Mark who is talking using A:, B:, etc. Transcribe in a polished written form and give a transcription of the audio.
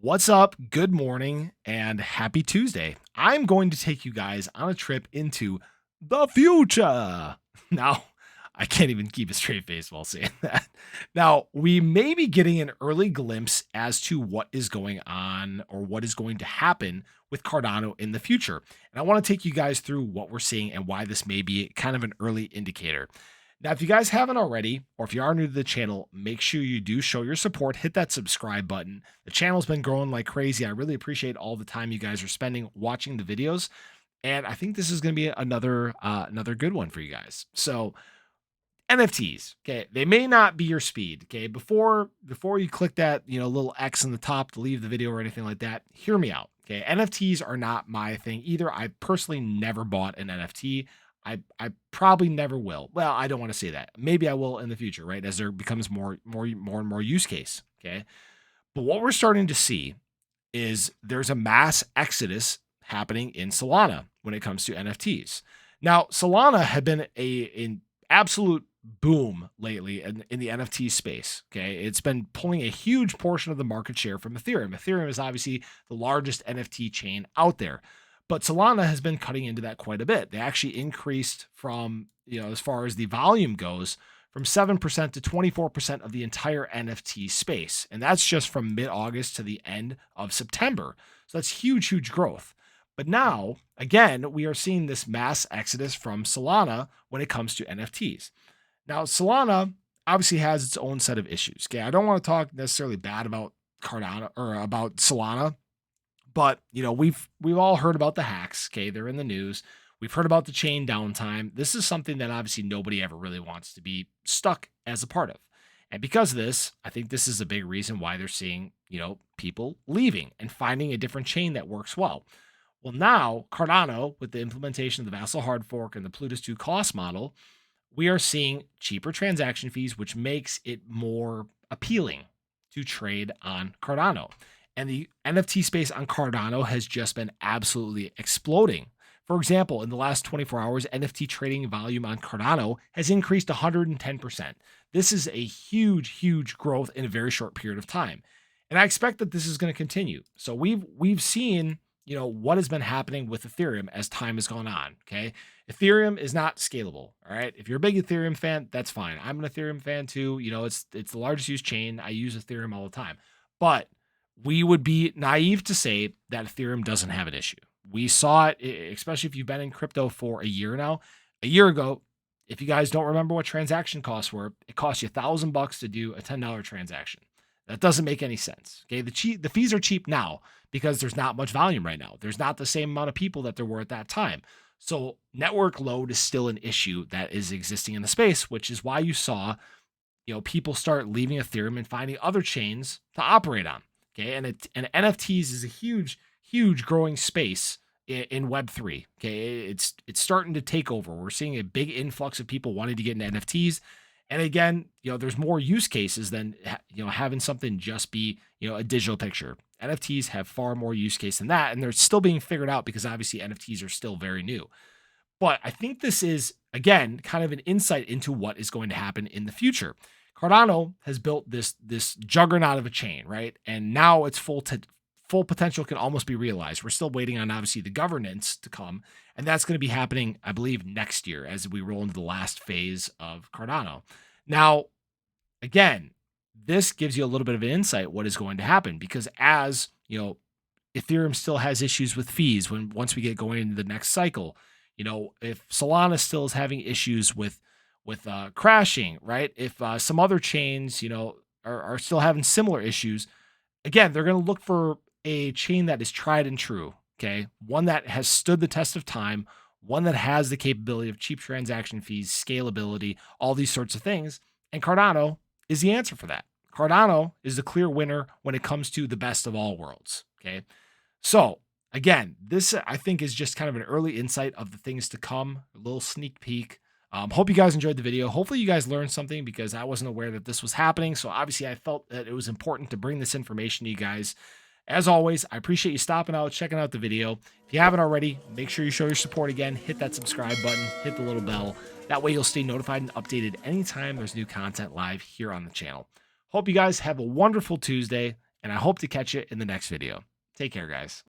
A: What's up? Good morning and happy Tuesday. I'm going to take you guys on a trip into the future. Now, I can't even keep a straight face while saying that. Now, we may be getting an early glimpse as to what is going on or what is going to happen with Cardano in the future. And I want to take you guys through what we're seeing and why this may be kind of an early indicator. Now, if you guys haven't already, or if you are new to the channel, make sure you do show your support. Hit that subscribe button. The channel's been growing like crazy. I really appreciate all the time you guys are spending watching the videos, and I think this is going to be another good one for you guys. So NFTs, okay, they may not be your speed. Okay, before you click that little X in the top to leave the video or anything like that, hear me out. Okay, NFTs are not my thing either. I personally never bought an NFT. I probably never will. Well, I don't want to say that. Maybe I will in the future, right? As there becomes more use case. Okay. But what we're starting to see is there's a mass exodus happening in Solana when it comes to NFTs. Now, Solana had been an absolute boom lately in the NFT space. Okay. It's been pulling a huge portion of the market share from Ethereum. Ethereum is obviously the largest NFT chain out there. But Solana has been cutting into that quite a bit. They actually increased from, as far as the volume goes, from 7% to 24% of the entire NFT space. And that's just from mid-August to the end of September. So that's huge, huge growth. But now, again, we are seeing this mass exodus from Solana when it comes to NFTs. Now, Solana obviously has its own set of issues. Okay, I don't want to talk necessarily bad about Cardano or about Solana, but we've all heard about the hacks. Okay, they're in the news. We've heard about the chain downtime. This is something that obviously nobody ever really wants to be stuck as a part of. And because of this, I think this is a big reason why they're seeing, people leaving and finding a different chain that works well. Well, now Cardano, with the implementation of the Vassal hard fork and the Plutus 2 cost model, we are seeing cheaper transaction fees, which makes it more appealing to trade on Cardano. And the NFT space on Cardano has just been absolutely exploding. For example, in the last 24 hours, NFT trading volume on Cardano has increased 110%. This is a huge, huge growth in a very short period of time. And I expect that this is going to continue. So we've seen, what has been happening with Ethereum as time has gone on. Okay. Ethereum is not scalable. All right. If you're a big Ethereum fan, that's fine. I'm an Ethereum fan too. It's the largest used chain. I use Ethereum all the time. But we would be naive to say that Ethereum doesn't have an issue. We saw it, especially if you've been in crypto for a year now. A year ago, if you guys don't remember what transaction costs were, it cost you $1,000 to do a $10 transaction. That doesn't make any sense. Okay, the fees are cheap now because there's not much volume right now. There's not the same amount of people that there were at that time. So network load is still an issue that is existing in the space, which is why you saw, people start leaving Ethereum and finding other chains to operate on. Okay, and NFTs is a huge, huge growing space in Web3. Okay, it's starting to take over. We're seeing a big influx of people wanting to get into NFTs. And again, there's more use cases than having something just be a digital picture. NFTs have far more use case than that, and they're still being figured out because obviously NFTs are still very new. But I think this is, again, kind of an insight into what is going to happen in the future. Cardano has built this juggernaut of a chain, right? And now its full potential can almost be realized. We're still waiting on obviously the governance to come, and that's going to be happening, I believe, next year as we roll into the last phase of Cardano. Now, again, this gives you a little bit of an insight what is going to happen because as Ethereum still has issues with fees once we get going into the next cycle. If Solana still is having issues with crashing, right? If some other chains, are still having similar issues, again, they're going to look for a chain that is tried and true. Okay, one that has stood the test of time, one that has the capability of cheap transaction fees, scalability, all these sorts of things. And Cardano is the answer for that. Cardano is the clear winner when it comes to the best of all worlds. Okay, so again, this I think is just kind of an early insight of the things to come, a little sneak peek. Hope you guys enjoyed the video. Hopefully you guys learned something because I wasn't aware that this was happening. So obviously I felt that it was important to bring this information to you guys. As always, I appreciate you stopping out, checking out the video. If you haven't already, make sure you show your support again. Hit that subscribe button, hit the little bell. That way you'll stay notified and updated anytime there's new content live here on the channel. Hope you guys have a wonderful Tuesday, and I hope to catch you in the next video. Take care, guys.